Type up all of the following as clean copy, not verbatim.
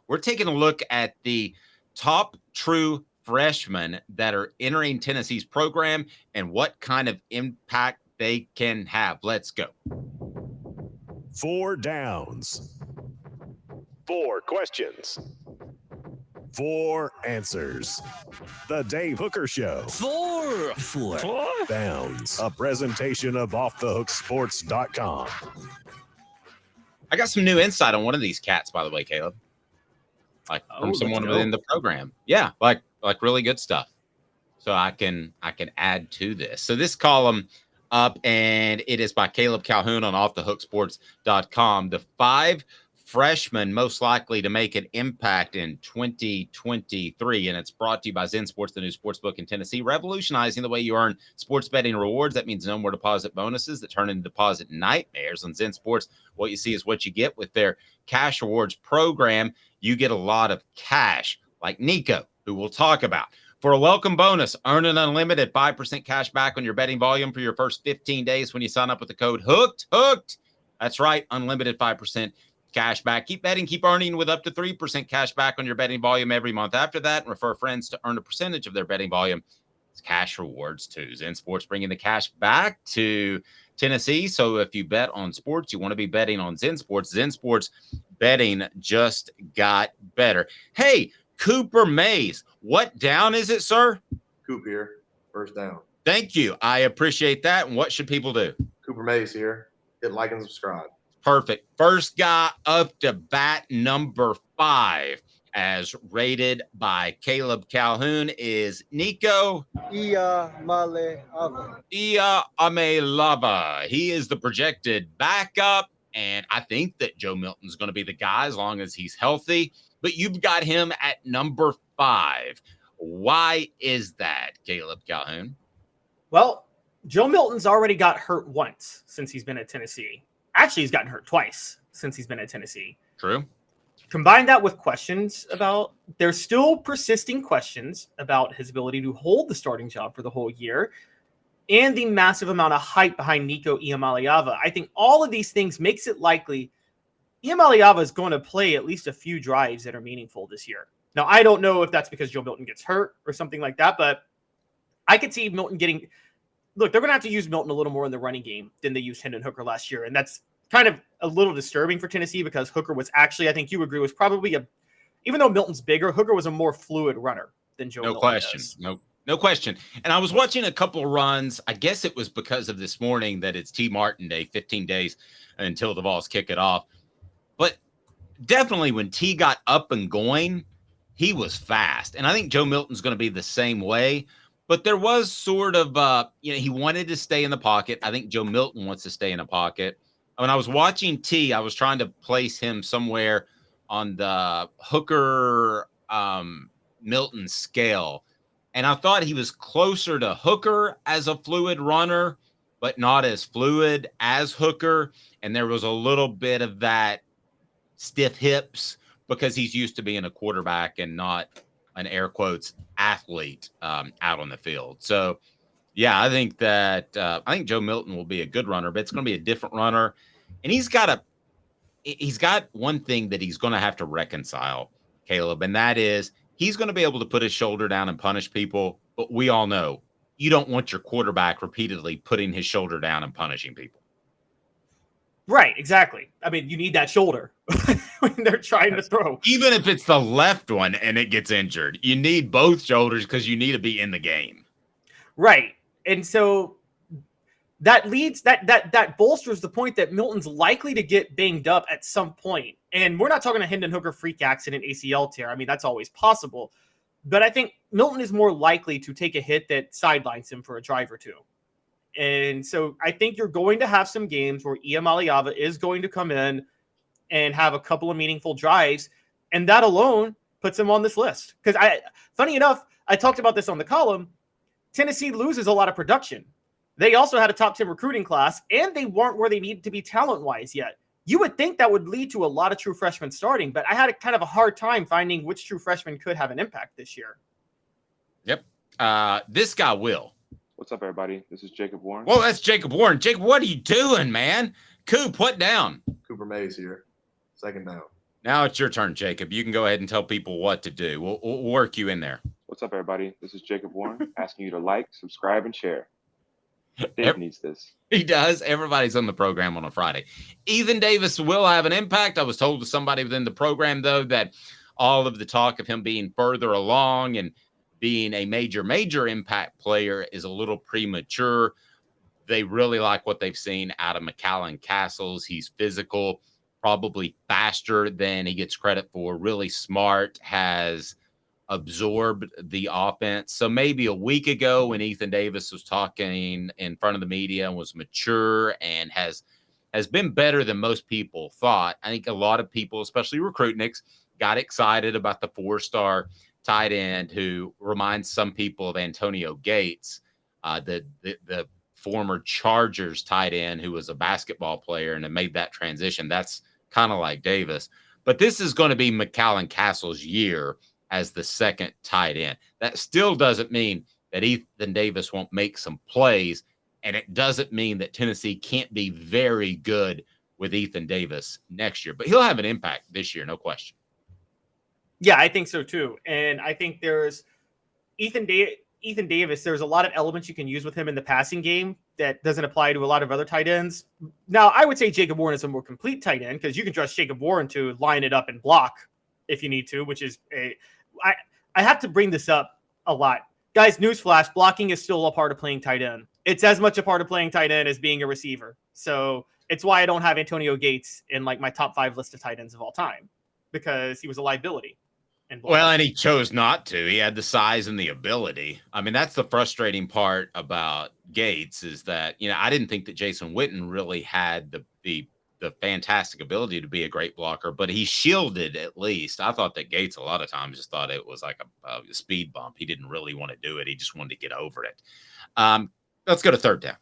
We're taking a look at the top true freshmen that are entering Tennessee's program and what kind of impact they can have. Let's go. 4 downs, 4 questions, 4 answers. The Dave Hooker Show. 4 Downs, a presentation of offthehooksports.com. I got some new insight on one of these cats, by the way, Caleb. From someone within the program. Yeah, like really good stuff. So I can add to this. So this column up, and it is by Caleb Calhoun on offthehooksports.com. The 5 freshmen most likely to make an impact in 2023. And it's brought to you by Zen Sports, the new sportsbook in Tennessee, revolutionizing the way you earn sports betting rewards. That means no more deposit bonuses that turn into deposit nightmares. On Zen Sports, what you see is what you get with their cash rewards program. You get a lot of cash, like Nico, who we'll talk about. For a welcome bonus, earn an unlimited 5% cash back on your betting volume for your first 15 days when you sign up with the code HOOKED. That's right, unlimited 5% cash back. Keep betting, keep earning with up to 3% cash back on your betting volume every month after that, and refer friends to earn a percentage of their betting volume. It's cash rewards too. Zen Sports bringing the cash back to Tennessee. So if you bet on sports, you want to be betting on Zen Sports. Zen Sports betting just got better. Hey, Cooper Mays, what down is it, sir? Coop here, first down. Thank you. I appreciate that. And what should people do? Cooper Mays here. Hit like and subscribe. Perfect. First guy up to bat, number 5, as rated by Caleb Calhoun, is Nico Iamaleava. He is the projected backup, and I think that Joe Milton's going to be the guy as long as he's healthy. But you've got him at number 5. Why is that, Caleb Calhoun? Well, Joe Milton's already got hurt once since he's been at Tennessee. Actually, he's gotten hurt twice since he's been at Tennessee. True. Combine that with questions about, there's still persisting questions about his ability to hold the starting job for the whole year, and the massive amount of hype behind Nico Iamaleava. I think all of these things makes it likely Iamaleava is going to play at least a few drives that are meaningful this year. Now, I don't know if that's because Joe Milton gets hurt or something like that, but I could see Milton getting... Look, they're going to have to use Milton a little more in the running game than they used Hendon Hooker last year, and that's kind of a little disturbing for Tennessee because Hooker was actually, I think you agree, was probably even though Milton's bigger, Hooker was a more fluid runner than Joe Milton does. No question. And I was watching a couple runs. I guess it was because of this morning that it's T. Martin Day, 15 days until the Vols kick it off. But definitely when T got up and going, he was fast. And I think Joe Milton's going to be the same way. But there was sort of, he wanted to stay in the pocket. I think Joe Milton wants to stay in the pocket. When I was watching T, I was trying to place him somewhere on the Hooker Milton scale. And I thought he was closer to Hooker as a fluid runner, but not as fluid as Hooker. And there was a little bit of that stiff hips because he's used to being a quarterback and not an air quotes athlete out on the field. So, yeah, I think Joe Milton will be a good runner, but it's going to be a different runner. And he's got one thing that he's going to have to reconcile, Caleb, and that is he's going to be able to put his shoulder down and punish people. But we all know you don't want your quarterback repeatedly putting his shoulder down and punishing people. Right, exactly. I mean, you need that shoulder when they're trying to throw. Even if it's the left one and it gets injured, you need both shoulders because you need to be in the game. Right. And so that leads that bolsters the point that Milton's likely to get banged up at some point. And we're not talking a Hendon Hooker freak accident ACL tear. I mean, that's always possible. But I think Milton is more likely to take a hit that sidelines him for a drive or two. And so I think you're going to have some games where Iamaleava is going to come in and have a couple of meaningful drives. And that alone puts him on this list. Because funny enough, I talked about this on the column. Tennessee loses a lot of production. They also had a top 10 recruiting class, and they weren't where they needed to be talent-wise yet. You would think that would lead to a lot of true freshmen starting, but I had kind of a hard time finding which true freshman could have an impact this year. Yep. This guy will. What's up, everybody? This is Jacob Warren. Whoa, that's Jacob Warren. Jacob, what are you doing, man? Coop, what down? Cooper Mays here. Second down. Now it's your turn, Jacob. You can go ahead and tell people what to do. We'll work you in there. What's up, everybody? This is Jacob Warren asking you to like, subscribe, and share. Dave Yep. needs this. He does. Everybody's on the program on a Friday. Ethan Davis will have an impact. I was told to somebody within the program, though, that all of the talk of him being further along and being a major impact player is a little premature. They really like what they've seen out of McAllen Castles. He's physical, probably faster than he gets credit for, really smart, has absorbed the offense. So maybe a week ago when Ethan Davis was talking in front of the media and was mature and has been better than most people thought. I think a lot of people, especially recruitniks, got excited about the 4-star tight end who reminds some people of Antonio Gates, the former Chargers tight end who was a basketball player and had made that transition. That's kind of like Davis. But this is going to be McAllen Castle's year as the second tight end. That still doesn't mean that Ethan Davis won't make some plays, and it doesn't mean that Tennessee can't be very good with Ethan Davis next year. But he'll have an impact this year, no question. Yeah, I think so too. And I think there's Ethan Davis, there's a lot of elements you can use with him in the passing game that doesn't apply to a lot of other tight ends. Now, I would say Jacob Warren is a more complete tight end because you can trust Jacob Warren to line it up and block if you need to, which is I have to bring this up a lot. Guys, newsflash, blocking is still a part of playing tight end. It's as much a part of playing tight end as being a receiver. So it's why I don't have Antonio Gates in like my top 5 list of tight ends of all time because he was a liability. Well, and he chose not to. He had the size and the ability. I mean, that's the frustrating part about Gates is that, I didn't think that Jason Witten really had the fantastic ability to be a great blocker, but he shielded at least. I thought that Gates a lot of times just thought it was like a speed bump. He didn't really want to do it. He just wanted to get over it. Let's go to third down.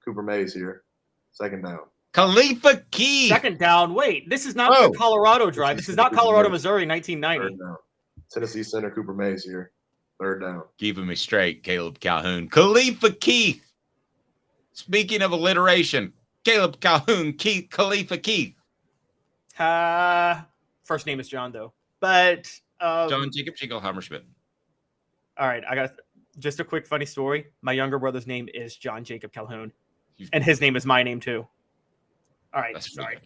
Cooper Mays here. Second down. Khalifa Keith. Second down. Wait, this is not the Colorado drive. This is not Colorado, Missouri, 1990. Tennessee center Cooper Mays here. Third down. Keeping me straight, Caleb Calhoun. Khalifa Keith. Speaking of alliteration, Caleb Calhoun, Khalifa Keith. First name is John, though. But John Jacob Jingleheimer Schmidt. All right, I got just a quick funny story. My younger brother's name is John Jacob Calhoun, and his name is my name too. All right, sorry.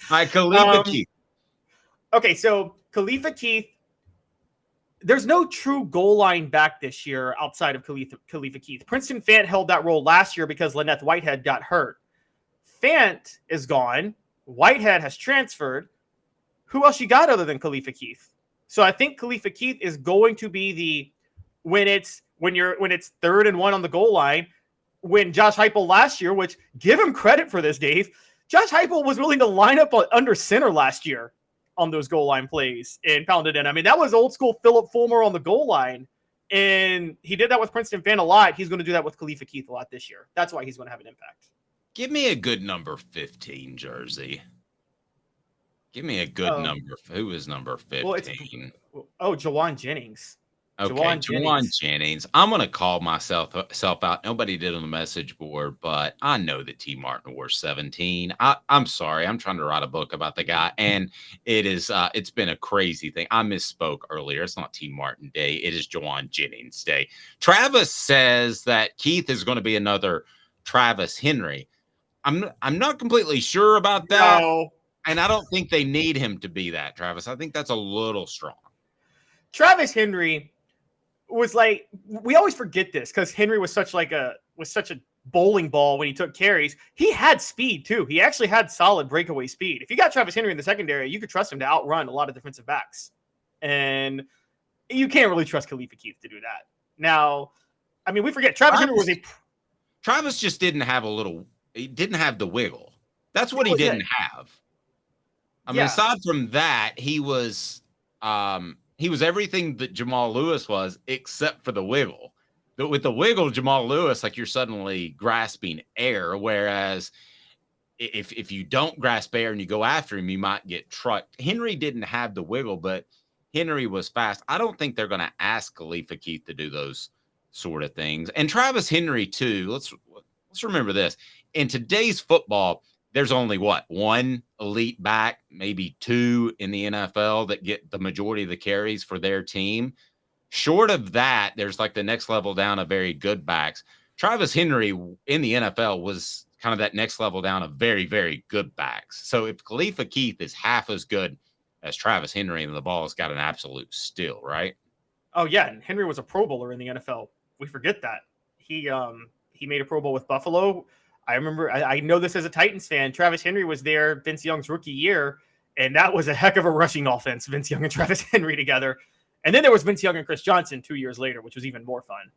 Hi, Khalifa Keith. Okay, so Khalifa Keith. There's no true goal line back this year outside of Khalifa Keith. Princeton Fant held that role last year because Lynette Whitehead got hurt. Fant is gone. Whitehead has transferred. Who else you got other than Khalifa Keith? So I think Khalifa Keith is going to be when it's 3rd and 1 on the goal line. When Josh Heupel last year, which give him credit for this, Dave. Josh Heupel was willing to line up under center last year on those goal line plays and pound it in. I mean, that was old school Philip Fulmer on the goal line. And he did that with Princeton Fan a lot. He's going to do that with Khalifa Keith a lot this year. That's why he's going to have an impact. Give me a good number 15 jersey. Give me a good number. Who is number 15? Jawan Jennings. Okay, Jawan Jennings. I'm going to call myself out. Nobody did on the message board, but I know that T. Martin wore 17. I'm sorry. I'm trying to write a book about the guy, and it's been a crazy thing. I misspoke earlier. It's not T. Martin Day. It is Jawan Jennings Day. Travis says that Keith is going to be another Travis Henry. I'm not completely sure about that, and I don't think they need him to be that, Travis. I think that's a little strong. Travis Henry was like, we always forget this because Henry was such a bowling ball when he took carries. He had speed too. He actually had solid breakaway speed. If you got Travis Henry in the secondary, you could trust him to outrun a lot of defensive backs. And you can't really trust Khalifa Keith to do that. Now, I mean, we forget Travis Henry was Travis just didn't have he didn't have the wiggle. That's what he didn't have. I mean, aside from that, he was everything that Jamal Lewis was, except for the wiggle. But with the wiggle, Jamal Lewis, like you're suddenly grasping air. Whereas if you don't grasp air and you go after him, you might get trucked. Henry didn't have the wiggle, but Henry was fast. I don't think they're going to ask Khalifa Keith to do those sort of things. And Travis Henry too. Let's remember this. In today's football, there's only one elite back, maybe two in the NFL that get the majority of the carries for their team. Short of that, there's like the next level down of very good backs. Travis Henry in the NFL was kind of that next level down of very, very good backs. So if Khalifa Keith is half as good as Travis Henry, and the ball has got an absolute steal, right? Oh yeah, and Henry was a Pro Bowler in the NFL. We forget that. He made a Pro Bowl with Buffalo. I remember, I know this as a Titans fan. Travis Henry was there Vince Young's rookie year, and that was a heck of a rushing offense, Vince Young and Travis Henry together. And then there was Vince Young and Chris Johnson 2 years later, which was even more fun.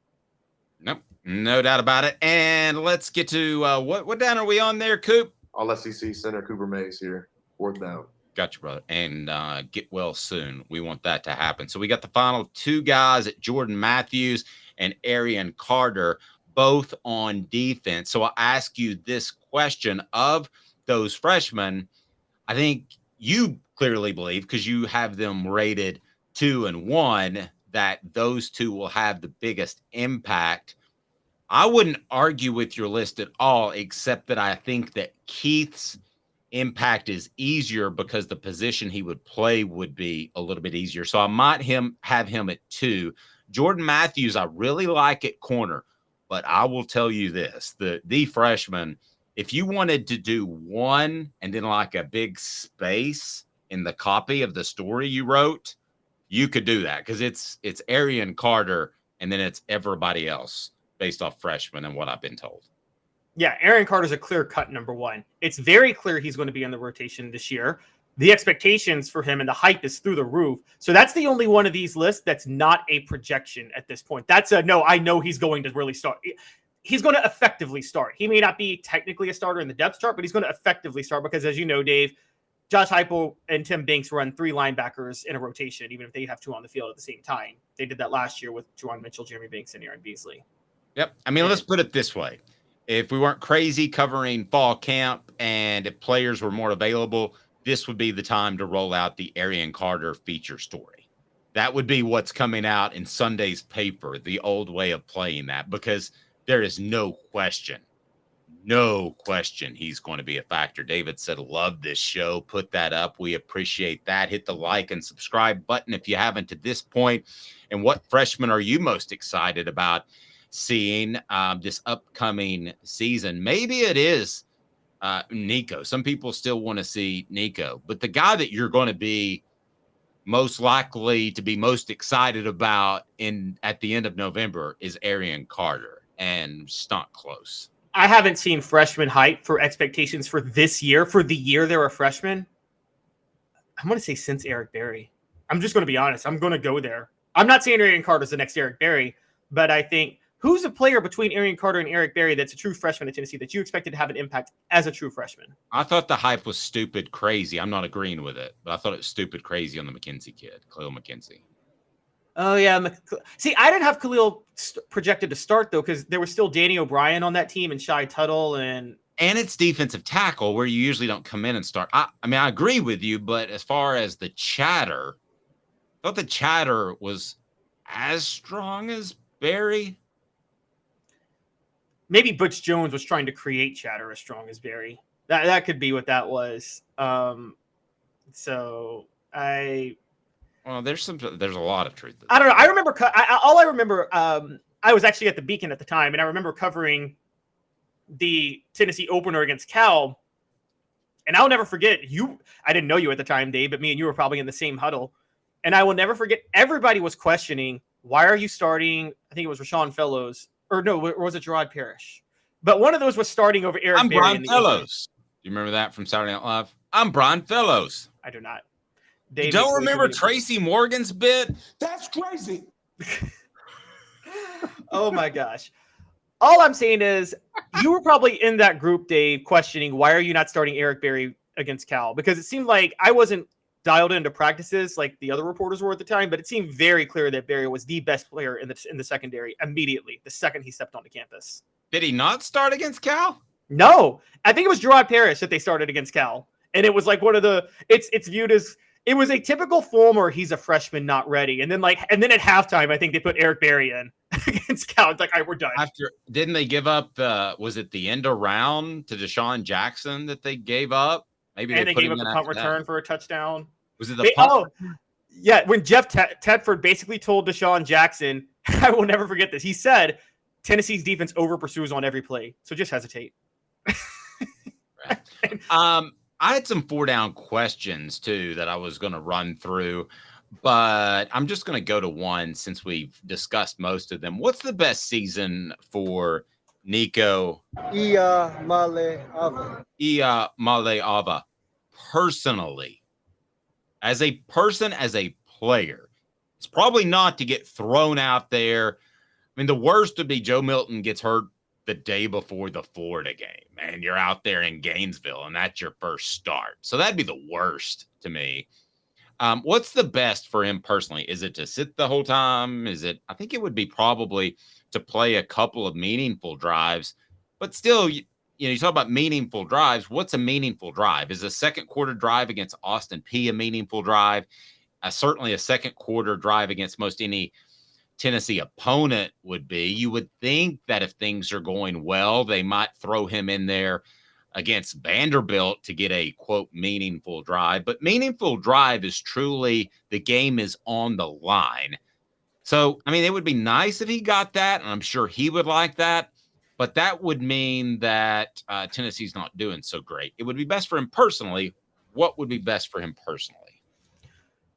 Nope, no doubt about it. And let's get to what down are we on there, Coop? All SEC center Cooper Mays here. 4th down. Gotcha, brother. And get well soon. We want that to happen. So we got the final two guys at Jordan Matthews and Arian Carter, both on defense. So I'll ask you this question. Of those freshmen, I think you clearly believe, because you have them rated 2 and 1, that those two will have the biggest impact. I wouldn't argue with your list at all, except that I think that Keith's impact is easier because the position he would play would be a little bit easier. So I might have him at 2. Jordan Matthews, I really like at corner, but I will tell you this, the freshman, if you wanted to do one and then like a big space in the copy of the story you wrote, you could do that, because it's Arian Carter and then it's everybody else based off freshmen and what I've been told. Yeah, Arian Carter's a clear-cut number 1. It's very clear he's going to be in the rotation this year. The expectations for him and the hype is through the roof. So that's the only one of these lists that's not a projection at this point. That's a no, I know he's going to really start. He's going to effectively start. He may not be technically a starter in the depth chart, but he's going to effectively start because, as you know, Dave, Josh Heupel and Tim Banks run 3 linebackers in a rotation, even if they have 2 on the field at the same time. They did that last year with Juwan Mitchell, Jeremy Banks, and Aaron Beasley. Yep. I mean, let's put it this way. If we weren't crazy covering fall camp and if players were more available, this would be the time to roll out the Arian Carter feature story. That would be what's coming out in Sunday's paper, the old way of playing that, because there is no question he's going to be a factor. David said, love this show. Put that up. We appreciate that. Hit the like and subscribe button if you haven't to this point. And what freshman are you most excited about seeing this upcoming season? Maybe it is Nico. Some people still want to see Nico, but the guy that you're going to be most likely to be most excited about at the end of November is Arian Carter, and it's not close. I haven't seen freshman hype for expectations for this year, for the year they're a freshman. I'm going to say since Eric Berry. I'm just going to be honest. I'm going to go there. I'm not saying Arian Carter's the next Eric Berry, but I think who's a player between Arian Carter and Eric Berry that's a true freshman at Tennessee that you expected to have an impact as a true freshman? I thought the hype was stupid crazy. I'm not agreeing with it, but I thought it was stupid crazy on the McKenzie kid, Khalil McKenzie. Oh, yeah. See, I didn't have Khalil projected to start, though, because there was still Danny O'Brien on that team and Shai Tuttle. And it's defensive tackle where you usually don't come in and start. I mean, I agree with you, but as far as the chatter, I thought the chatter was as strong as Berry. Maybe Butch Jones was trying to create chatter as strong as Berry. That could be what that was. Well, there's a lot of truth. I don't know. I remember. I remember. I was actually at the Beacon at the time, and I remember covering the Tennessee opener against Cal. And I'll never forget you. I didn't know you at the time, Dave, but me and you were probably in the same huddle. And I will never forget. Everybody was questioning, why are you starting? I think it was Rashawn Fellows, or no, or was it Gerard Parrish? But one of those was starting over Eric Berry. I'm Brian Fellows. Do you remember that from Saturday Night Live? I'm Brian Fellows. I do not. Dave, you don't remember Tracy Morgan's bit? That's crazy. Oh my gosh. All I'm saying is you were probably in that group, Dave, questioning why are you not starting Eric Berry against Cal? Because it seemed like I wasn't dialed into practices like the other reporters were at the time, but it seemed very clear that Berry was the best player in the secondary immediately, the second he stepped onto campus. Did he not start against Cal? No. I think it was Gerard Parrish that they started against Cal. And it was like one of the it's viewed as it was a typical form where he's a freshman not ready. And then at halftime, I think they put Eric Berry in. against Cal. It's like, all right, we're done. Didn't they give up was it the end around to Deshaun Jackson that they gave up? Maybe and they put gave him up in the punt after return that. for a touchdown. Was it the punt? Yeah, when Jeff Tedford basically told Deshaun Jackson, I will never forget this. He said, Tennessee's defense over pursues on every play, so just hesitate. I had some 4-down questions too that I was going to run through, but I'm just going to go to one since we've discussed most of them. What's the best season for Nico Maleava personally? As a person, as a player, it's probably not to get thrown out there. I mean, the worst would be Joe Milton gets hurt the day before the Florida game, and you're out there in Gainesville, and that's your first start. So that'd be the worst to me. What's the best for him personally? Is it to sit the whole time? I think it would be probably to play a couple of meaningful drives, but still, you talk about meaningful drives. What's a meaningful drive? Is a second quarter drive against Austin Peay a meaningful drive? Certainly a second quarter drive against most any Tennessee opponent would be. You would think that if things are going well, they might throw him in there against Vanderbilt to get a, quote, meaningful drive. But meaningful drive is truly the game is on the line. So, I mean, it would be nice if he got that, and I'm sure he would like that. But that would mean that Tennessee's not doing so great. It would be best for him personally. What would be best for him personally?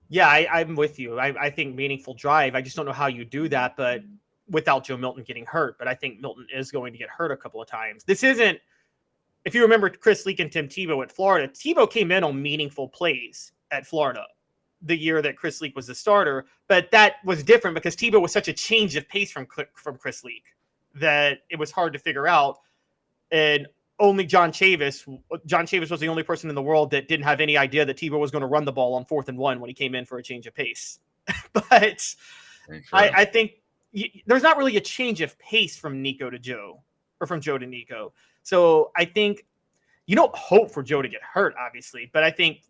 Yeah, I'm with you. I think meaningful drive. I just don't know how you do that, but without Joe Milton getting hurt. But I think Milton is going to get hurt a couple of times. This isn't, if you remember Chris Leak and Tim Tebow at Florida, Tebow came in on meaningful plays at Florida the year that Chris Leak was the starter. But that was different because Tebow was such a change of pace from Chris Leak that it was hard to figure out. And only John Chavis was the only person in the world that didn't have any idea that Tebow was going to run the ball on 4th and 1 when he came in for a change of pace. But I think there's not really a change of pace from Nico to Joe, or from Joe to Nico. So I think you don't hope for Joe to get hurt, obviously. But I think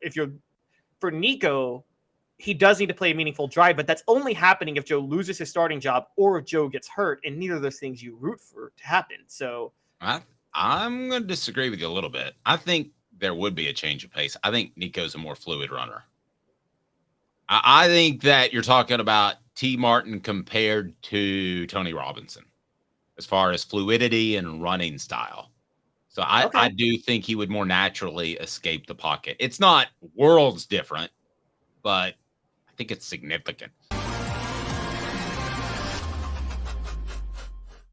for Nico, he does need to play a meaningful drive, but that's only happening if Joe loses his starting job or if Joe gets hurt, and neither of those things you root for to happen. So I'm going to disagree with you a little bit. I think there would be a change of pace. I think Nico's a more fluid runner. I think that you're talking about T. Martin compared to Tony Robinson as far as fluidity and running style. So I do think he would more naturally escape the pocket. It's not worlds different, but I think it's significant.